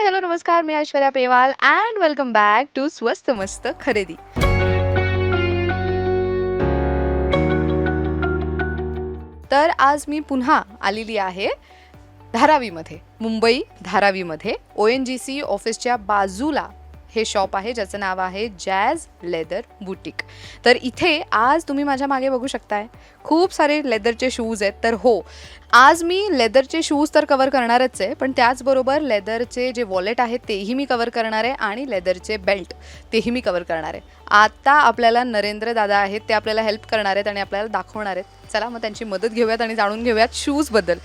Hello, नमस्कार. मी Aishwarya Pewal and welcome back to स्वस्त मस्त खरेदी. तर आज मी पुन्हा आलेली आहे धारावीमध्ये, मुंबई धारावीमध्ये ONGC ऑफिसच्या बाजूला हे शॉप आहे ज्याचं नाव आहे जॅझ लेदर बुटीक. तर इथे आज तुम्ही माझ्या मागे बघू शकताय खूप सारे लेदरचे शूज आहेत. तर हो, आज मी लेदरचे शूज तर कवर करणारच आहे, पण त्याचबरोबर लेदरचे जे वॉलेट आहेत तेही मी कवर करणार आहे आणि लेदरचे बेल्ट तेही मी कवर करणार आहे. आता आपल्याला नरेंद्र दादा आहेत, ते आपल्याला हेल्प करणार आहेत आणि आपल्याला दाखवणार आहेत. चला मग त्यांची मदत घेऊयात आणि जाणून घेऊयात शूजबद्दल.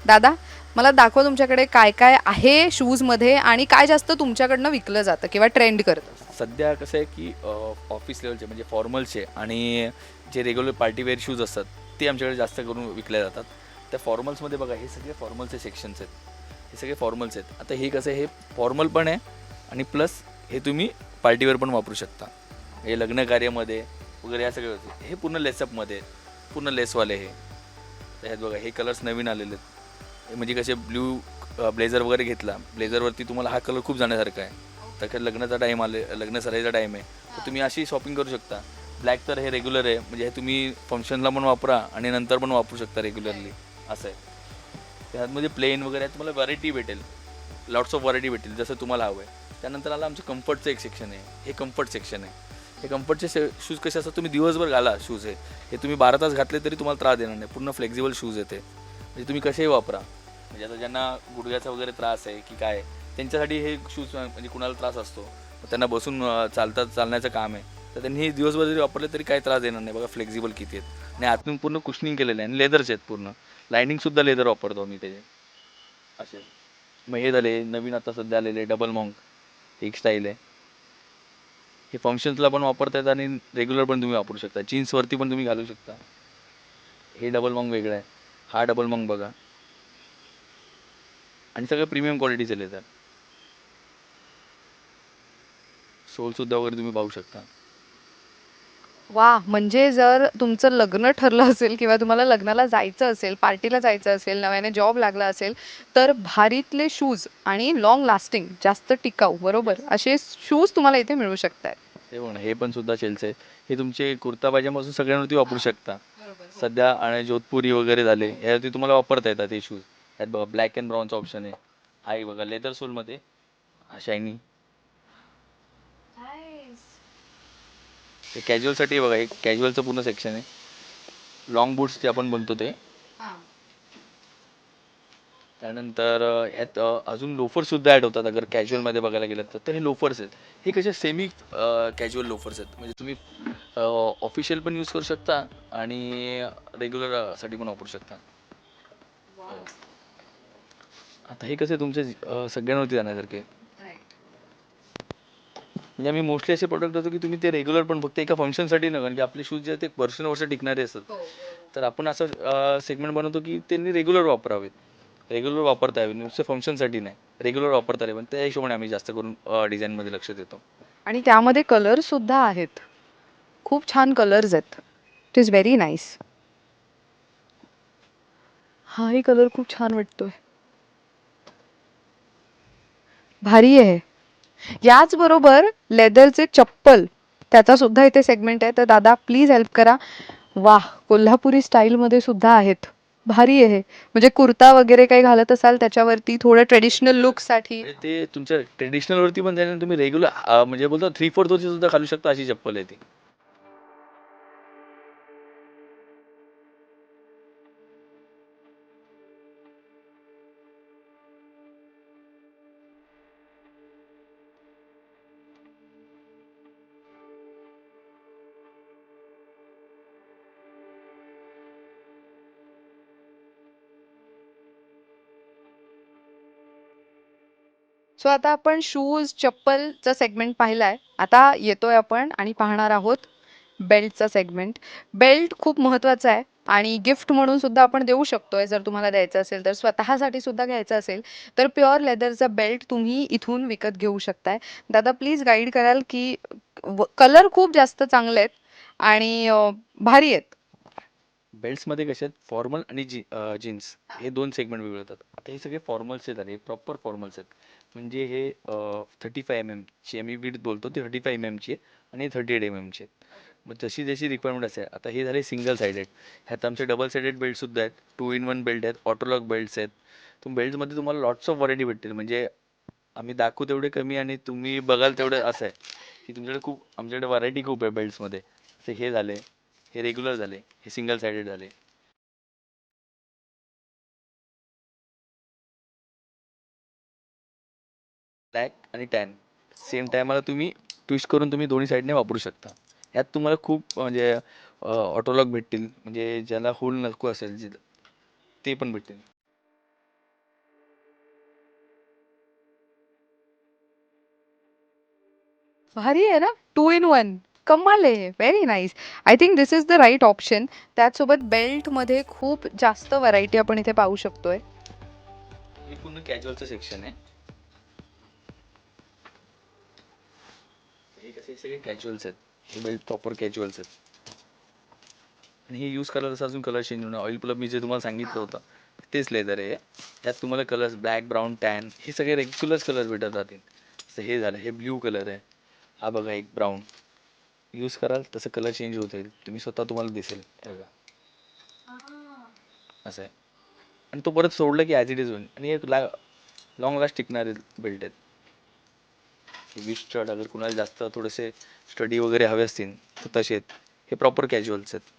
दादा, मला दाखवा तुमच्याकडे काय काय आहे शूजमध्ये आणि काय जास्त तुमच्याकडनं विकलं जातं किंवा ट्रेंड करतं. सध्या कसं आहे की ऑफिस लेवलचे म्हणजे फॉर्मलचे आणि जे रेग्युलर पार्टीवेअर शूज असतात ते आमच्याकडे जास्त करून विकले जातात. त्या फॉर्मल्समध्ये बघा, हे सगळे फॉर्मलचे सेक्शन्स आहेत, हे सगळे फॉर्मल्स आहेत. आता हे कसं आहे, हे फॉर्मल पण आहे आणि प्लस हे तुम्ही पार्टीवेअर पण वापरू शकता. हे लग्न कार्यामध्ये वगैरे या सगळे हे पूर्ण लेसअपमध्ये पूर्ण लेसवाले हे. तर ह्यात बघा, हे कलर्स नवीन आलेले आहेत. हे म्हणजे कसे ब्ल्यू ब्लेझर वगैरे घेतला, ब्लेझरवरती तुम्हाला हा कलर खूप जाण्यासारखा आहे. तर लग्नाचा टाईम लग्न सराईचा टाईम आहे, तर तुम्ही अशी शॉपिंग करू शकता. ब्लॅक तर हे रेग्युलर आहे, म्हणजे हे तुम्ही फंक्शनला पण वापरा आणि नंतर पण वापरू शकता रेग्युलरली, असं आहे. त्यामध्ये प्लेन वगैरे तुम्हाला व्हरायटी भेटेल, लॉट्स ऑफ व्हरायटी भेटेल जसं तुम्हाला हवं आहे. त्यानंतर आलं आमचं कम्फर्टचं एक सेक्शन आहे. हे कम्फर्ट सेक्शन आहे. हे कम्फर्टचे शूज कसे असतात, तुम्ही दिवसभर घाला शूज. हे तुम्ही 12 तास घातले तरी तुम्हाला त्रास देणार नाही. पूर्ण फ्लेक्झिबल शूज येते, म्हणजे तुम्ही कसेही वापरा. म्हणजे आता ज्यांना गुडघ्याचा वगैरे त्रास आहे की काय, त्यांच्यासाठी हे शूज, म्हणजे कुणाला त्रास असतो त्यांना बसून चालण्याचं काम आहे, तर त्यांनी हे दिवसभर जरी वापरले तरी काही त्रास देणार नाही. बघा फ्लेक्झिबल किती आहेत आणि आतून पूर्ण कुशनिंग केलेलं आहे आणि लेदरचे आहेत पूर्ण. लायनिंगसुद्धा लेदर वापरतो मी त्याचे असे. मग हे झाले नवीन आता सध्या आलेले डबल मॉन्क, एक स्टाईल आहे. हे फंक्शन्सला पण वापरता येतात आणि रेग्युलर पण तुम्ही वापरू शकता. जीन्सवरती पण तुम्ही घालू शकता. हे डबल मॉन्क वेगळं आहे. हा डबल मॉन्क बघा, आणि सगळं प्रीमियम क्वालिटीचे लेदर. सोलसुद्धा वगैरे तुम्ही पाहू शकता. वा, म्हणजे जर तुमचं लग्न ठरलं असेल किंवा तुम्हाला लग्नाला जायचं असेल, पार्टीला जायचं असेल, नव्याने जॉब लागला असेल, तर भारीतले शूज आणि लॉंग लास्टिंग, जास्त टिकाऊ, बरोबर, असे शूज तुम्हाला इथे मिळू शकतात. हे बघा, हे पण सुद्धा सेल्स आहे. हे तुमचे कुर्ता पायजामापासून सगळ्यांवरती वापरू शकता सध्या. आणि जोधपुरी वगैरे झाले, यावरती तुम्हाला वापरता येतात हे शूज. यात बघा ब्लॅक अँड ब्राऊनचा ऑप्शन आहे. आहे बघा लेदर सोलमध्ये, शायनी. हे कॅज्युअलसाठी बघा, हे कॅज्युअलचं पूर्ण सेक्शन आहे. लॉंग बूट्स जे आपण म्हणतो ते. त्यानंतर ह्यात अजून लोफर्स सुद्धा ॲड होतात. अगर कॅज्युअलमध्ये बघायला गेलं तर हे लोफर्स आहेत. हे कसे सेमी कॅज्युअल लोफर्स आहेत, म्हणजे तुम्ही ऑफिशियल पण यूज करू शकता आणि रेग्युलरसाठी पण वापरू शकता. आता हे कसे तुमचे सगळ्यांवरती जाण्यासारखे, म्हणजे आम्ही मोस्टली असे प्रोडक्ट होतो की तुम्ही ते रेग्युलर पण फक्त एका फंक्शनसाठी न, कारण की आपले शूज जे आहेत ते वर्षानुवर्ष टिकणारे असतात. तर आपण असं सेगमेंट बनवतो की त्यांनी रेग्युलर वापरावेत, रेग्युलर वापरता यावे, नुसतं फंक्शनसाठी नाही, रेग्युलर वापरता यावे. पण त्या हिशोबाने आम्ही जास्त करून डिझाईनमध्ये लक्ष देतो. आणि त्यामध्ये कलर सुद्धा आहेत, खूप छान कलर्स आहेत. It is very nice. हाही कलर खूप छान वाटतोय, भारी आहे. याचबरोबर लेदरचे चप्पल, त्याचा सुद्धा इथे सेगमेंट आहे. तर दादा प्लीज हेल्प करा. वाह, कोल्हापुरी स्टाईलमध्ये सुद्धा आहेत, भारी आहे. म्हणजे कुर्ता वगैरे काही घालत असाल त्याच्यावरती थोडं ट्रेडिशनल लुकसाठी. म्हणजे ते तुमच्या ट्रेडिशनलवरती पण जाईल, तुम्ही रेग्युलर म्हणजे बोलतो 3/4 वरची सुद्धा घालू शकता, अशी चप्पल आहे ती. सो आता आपण शूज चप्पलचा सेगमेंट पाहिलाय. आता येतोय आपण आणि पाहणार आहोत बेल्टचा सेगमेंट. बेल्ट खूप महत्वाचा आहे आणि गिफ्ट म्हणून सुद्धा आपण देऊ शकतोय. जर तुम्हाला द्यायचं असेल तर, स्वतःसाठी सुद्धा घ्यायचं असेल तर प्युअर लेदरचा बेल्ट तुम्ही इथून विकत घेऊ शकताय. दादा प्लीज गाईड कराल की कलर खूप जास्त चांगले आहेत आणि भारी आहेत. बेल्ट्समध्ये कसे आहेत, फॉर्मल आणि जीन्स, हे दोन सेगमेंट वेगळे होतात. आता हे सगळे फॉर्मल्स आहेत आणि प्रॉपर फॉर्मल्स आहेत. म्हणजे हे 35 mm ची आम्ही विड्थ बोलतो ती 35 mm ची आहे आणि 38 mm ची आहेत. मग जशी जशी रिक्वायरमेंट असेल आता हे झाले सिंगल सायडेड. ह्यात आमचे डबल सायडेड बेल्टसुद्धा आहेत, 2 in 1 बेल्ट आहेत, ऑटोलॉक बेल्ट्स आहेत. तर बेल्टमध्ये तुम्हाला लॉट्स ऑफ व्हरायटी भेटतील. म्हणजे आम्ही दाखवू तेवढे कमी आणि तुम्ही बघाल तेवढं असं आहे की तुमच्याकडे खूप आमच्याकडे व्हरायटी खूप आहे बेल्ट्समध्ये. तर हे झाले, हे रेग्युलर झाले, हे सिंगल सायडेड झाले. ब्लॅक आणि टॅन सेम टायमाला तुम्ही ट्विस्ट करून तुम्ही दोन्ही साईडने वापरू शकता. यात तुम्हाला खूप म्हणजे ऑटोलॉक भेटतील, म्हणजे ज्याला होल नको असेल ते पण भेटतील. भारी आहे ना, 2 in 1. कमाल आहे, very nice. I think this is the right option. त्याचसोबत बेल्टमध्ये खूप जास्त व्हरायटी आपण इथे पाहू शकतोय. हे पूर्ण कॅज्युअलचं सेक्शन आहे. हे कसे सगळे कॅज्युअल्स आहेत, हे बेल्ट प्रॉपर कॅज्युअल्स आहेत. आणि हे यूज करायला तसं अजून कलर चेंज होणार. ऑइल प्लग मी जे तुम्हाला सांगितलं होतं तेच लेदर आहे. यात तुम्हाला कलर्स ब्लॅक, ब्राऊन, टॅन हे सगळे रेग्युलर कलर भेटत राहतील. जसं हे झालं, हे ब्ल्यू कलर आहे. हा बघा एक ब्राऊन. यूज कराल तसं कलर चेंज होत जाईल, तुम्ही स्वतः तुम्हाला दिसेल. हे बघा असं आहे. आणि तो परत सोडलं की ॲज इट इज होईल. आणि एक लॉंग लास्ट टिकणारे बेल्ट आहेत. हे विश शर्ट अगर कुणाला जास्त थोडेसे स्टडी वगैरे हवे असतील तर तसे आहेत. हे प्रॉपर कॅज्युअल्स आहेत.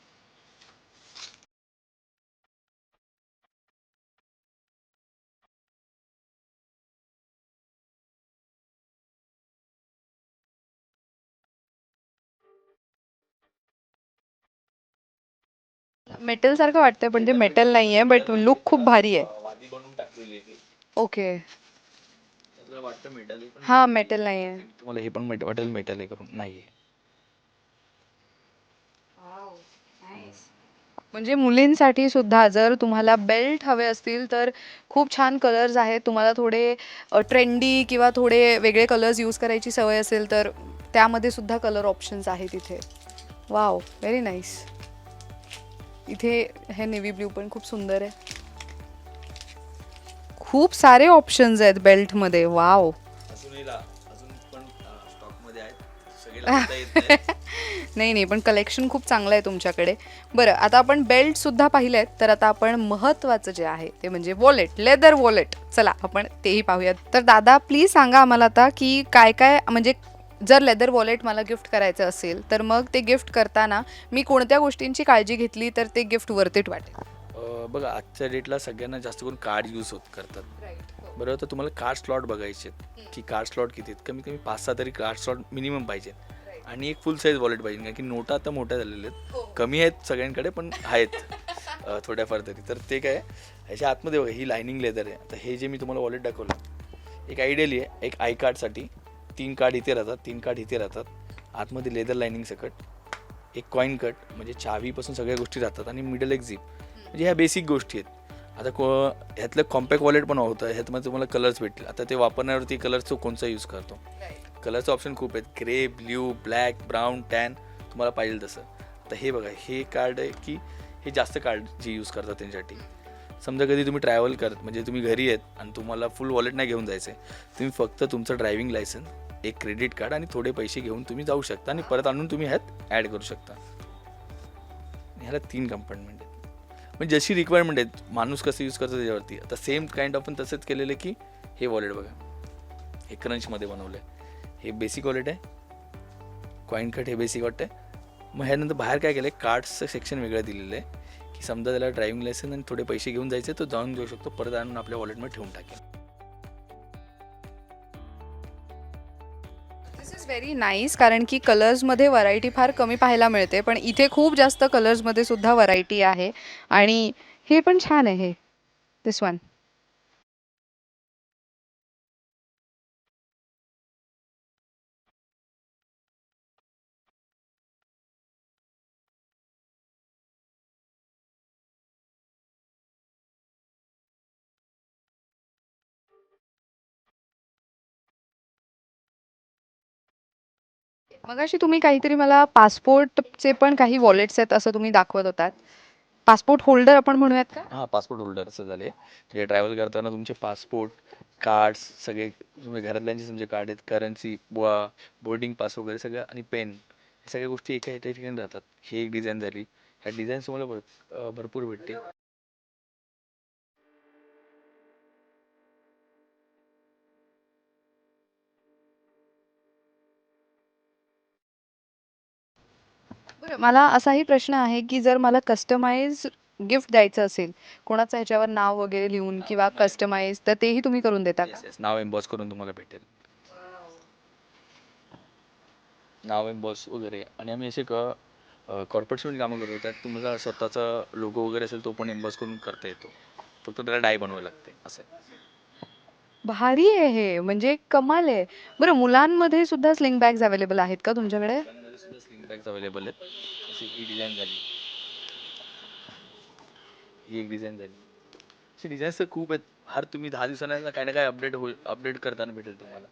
मेटल सारखं वाटतंय पण ते मेटल नाहीये, बट लुक खूप भारी आहे. वादी बनवून टाकलेली आहे. ओके. आपल्याला वाटतं मेटल आहे, पण हा, मेटल नाहीये. तुम्हाला हे पण वाटेल मेटल आहे करून, नाही आहे. म्हणजे मुलींसाठी सुद्धा जर तुम्हाला बेल्ट हवे असतील तर खूप छान कलर्स आहेत. तुम्हाला थोडे ट्रेंडी किंवा थोडे वेगळे कलर्स यूज करायची सवय असेल तर त्यामध्ये सुद्धा कलर ऑप्शन्स आहेत इथे. Wow, very nice. इथे हे नेव्ही ब्ल्यू पण खूप सुंदर आहे. खूप सारे ऑप्शन्स आहेत बेल्टमध्ये. वाव. अजून पण स्टॉकमध्ये आहेत, सगळे लावता येत नाही. नाही नाही, पण कलेक्शन खूप चांगलं आहे तुमच्याकडे. बरं, आता आपण बेल्ट सुद्धा पाहिलेत, तर आता आपण महत्त्वाचं जे आहे ते म्हणजे वॉलेट, लेदर वॉलेट. चला आपण तेही पाहूयात. तर दादा प्लीज सांगा आम्हाला आता की काय काय, म्हणजे जर लेदर वॉलेट मला गिफ्ट करायचं असेल तर मग ते गिफ्ट करताना मी कोणत्या गोष्टींची काळजी घेतली तर ते गिफ्ट वर्थ इट वाटेल. बघा आजच्या डेटला सगळ्यांना जास्त करून कार्ड यूज करतात. बरोबर, तर तुम्हाला कार्ड स्लॉट बघायचे आहेत की कार्ड स्लॉट किती आहेत. कमीत कमी 5-6 तरी कार्ड स्लॉट मिनिमम पाहिजेत. आणि एक फुल साईज वॉलेट पाहिजे, कारण की नोटा आता मोठ्या झालेल्या आहेत. कमी आहेत सगळ्यांकडे पण आहेत थोड्याफार तरी. तर ते काय ह्याच्या आतमध्ये बघा ही लायनिंग लेदर आहे. आता हे जे मी तुम्हाला वॉलेट दाखवलं एक आयडियली आहे. एक आय कार्डसाठी 3 कार्ड इथे राहतात, 3 कार्ड इथे राहतात. आतमध्ये लेदर लायनिंग सकट एक कॉईन कट, म्हणजे चावीपासून सगळ्या गोष्टी राहतात. आणि मिडल एक झिप, म्हणजे ह्या बेसिक गोष्टी आहेत. आता ह्यातलं कॉम्पॅक्ट वॉलेट पण होतं. ह्यातमध्ये तुम्हाला कलर्स भेटतील. आता ते वापरण्यावरती कलर्सचं कोणचा यूज करतो. कलरचे ऑप्शन खूप आहेत, grey, blue, black, brown, tan, तुम्हाला पाहिजे तसं. आता हे बघा हे कार्ड आहे की हे जास्त कार्ड जे यूज करतात त्यांच्यासाठी. समजा कधी तुम्ही ट्रॅव्हल करत, म्हणजे तुम्ही घरी आहेत आणि तुम्हाला फुल वॉलेट नाही घेऊन जायचं आहे, तुम्ही फक्त तुमचं ड्रायव्हिंग लायसन्स, एक क्रेडिट कार्ड आणि थोडे पैसे घेऊन तुम्ही जाऊ शकता आणि परत आणून तुम्ही ह्यात ॲड करू शकता. ह्याला 3 कंपार्टमेंट आहेत. म्हणजे जशी रिक्वायरमेंट आहेत, माणूस कसं यूज करतो त्याच्यावरती. आता सेम काइंड आपण तसंच केलेलं की हे वॉलेट बघा, हे क्रंचमध्ये बनवलं आहे. हे बेसिक वॉलेट आहे, कॉईन कट हे बेसिक वॉलेट आहे. मग ह्यानंतर बाहेर काय केलं आहे, कार्ड्सचं सेक्शन वेगळं दिलेलं आहे की समजा त्याला ड्रायव्हिंग लायसन्स आणि थोडे पैसे घेऊन जायचे, तो जाऊन घेऊ शकतो, परत आणून आपल्या वॉलेटमध्ये ठेवून टाकेल. दिस इज व्हेरी नाईस, कारण की कलर्समध्ये व्हरायटी फार कमी पाहायला मिळते, पण इथे खूप जास्त कलर्समध्ये सुद्धा व्हरायटी आहे. आणि हे पण छान आहे, दिस वन. मगाशी तुम्ही काहीतरी मला पासपोर्टचे पण काही वॉलेट्स आहेत असं तुम्ही दाखवत होतात. पासपोर्ट होल्डर आपण म्हणूयात का? हां, पासपोर्ट होल्डर असं झाले. म्हणजे ट्रॅव्हल करताना तुमचे पासपोर्ट, कार्ड्स सगळे तुम्ही घरातल्यांचे तुमचे कार्ड आहेत, करन्सी, बोर्डिंग पास वगैरे सगळं आणि पेन, हे सगळ्या गोष्टी एका एका ठिकाणी राहतात. ही एक डिझाईन झाली. ह्या डिझाईन्स तुम्हाला भरपूर भेटतील. बरं, मला असाही प्रश्न आहे, की जर मला कस्टमाइज गिफ्ट द्यायचं असेल, कोणाचं ह्याच्यावर नाव वगैरे लिहून किंवा कस्टमाइज, तर तेही तुम्ही करून देता का? येस येस, नाव एम्बॉस करून तुम्हाला भेटेल. नाव एम्बॉस वगैरे. आणि आम्ही असे कॉर्पोरेट्समध्ये कामं करतो, त्यात तुम्हाला स्वतःचा लोगो वगैरे असेल तो पण एम्बॉस करून करता येतो. फक्त त्याला डाय बनवावी लागते असं आहे. भारी आहे हे, म्हणजे कमाल आहे. बरं, मुलांमध्ये सुद्धा स्लिंग बॅग्स अवेलेबल आहेत का तुमच्याकडे? मुलांमध्ये सुद्धा स्लिंग बॅग्स अवेलेबल आहेत. अशी ही डिझाईन झाली, ही एक डिझाईन झाली. अशी डिझाईन्स तर खूप आहेत. हर तुम्ही 10 दिवसांना काही ना काही अपडेट करताना भेटेल तुम्हाला.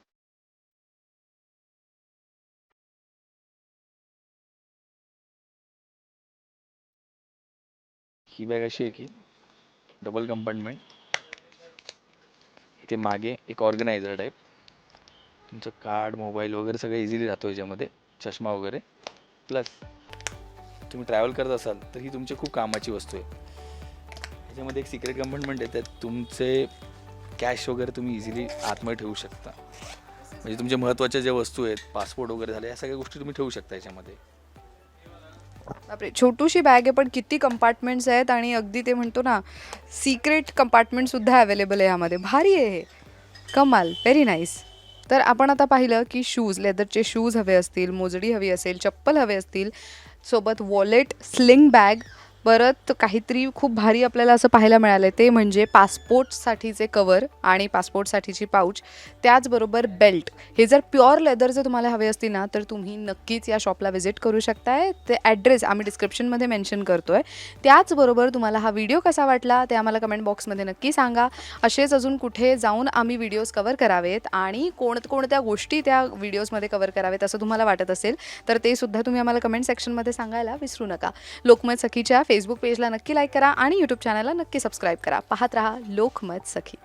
ही बॅग अशी आहे की डबल कंपार्टमेंट, इथे मागे एक ऑर्गनायझर टाईप, तुमचं कार्ड, मोबाईल वगैरे सगळं इझिली राहतो याच्यामध्ये, चष्मा वगैरे. प्लस तुम्ही ट्रॅव्हल करत असाल तर ही तुमची खूप कामाची वस्तू आहे. याच्यामध्ये एक सिक्रेट कंपार्टमेंट आहे, त्यात तुमचे कॅश वगैरे तुम्ही इझिली आतमध्ये ठेवू शकता. म्हणजे तुमच्या महत्त्वाच्या ज्या वस्तू आहेत, पासपोर्ट वगैरे झाले, या सगळ्या गोष्टी तुम्ही ठेवू शकता याच्यामध्ये. बापरे, छोटूशी बॅग आहे पण किती कंपार्टमेंट्स आहेत, आणि अगदी ते म्हणतो ना, सिक्रेट कंपार्टमेंट सुद्धा अवेलेबल आहे यामध्ये. भारी आहे हे, कमाल, व्हेरी नाईस. तर आपण आता पाहिलं की शूज, लेदरचे शूज हवे असतील, मोजडी हवी असेल, चप्पल हवे असतील, सोबत वॉलेट, स्लिंग बॅग, परत काहीतरी खूप भारी आपल्याला असं पाहायला मिळालं आहे, ते म्हणजे पासपोर्टसाठीचे कवर आणि पासपोर्टसाठीची पाऊच, त्याचबरोबर बेल्ट. हे जर प्युअर लेदरचे तुम्हाला हवे असतील ना, तर तुम्ही नक्कीच या शॉपला व्हिजिट करू शकताय. ते ॲड्रेस आम्ही डिस्क्रिप्शनमध्ये मेन्शन करतो आहे. त्याचबरोबर तुम्हाला हा व्हिडिओ कसा वाटला ते आम्हाला कमेंट बॉक्समध्ये नक्की सांगा. असेच अजून कुठे जाऊन आम्ही व्हिडिओज कवर करावेत आणि कोणत्या गोष्टी त्या व्हिडिओजमध्ये कवर करावेत असं तुम्हाला वाटत असेल, तर ते सुद्धा तुम्ही आम्हाला कमेंट सेक्शनमध्ये सांगायला विसरू नका. लोकमत सखीच्या फेसबुक पेजला नक्की लाईक करा आणि यूट्यूब चॅनलला नक्की सबस्क्राईब करा. पाहत रहा लोकमत सखी.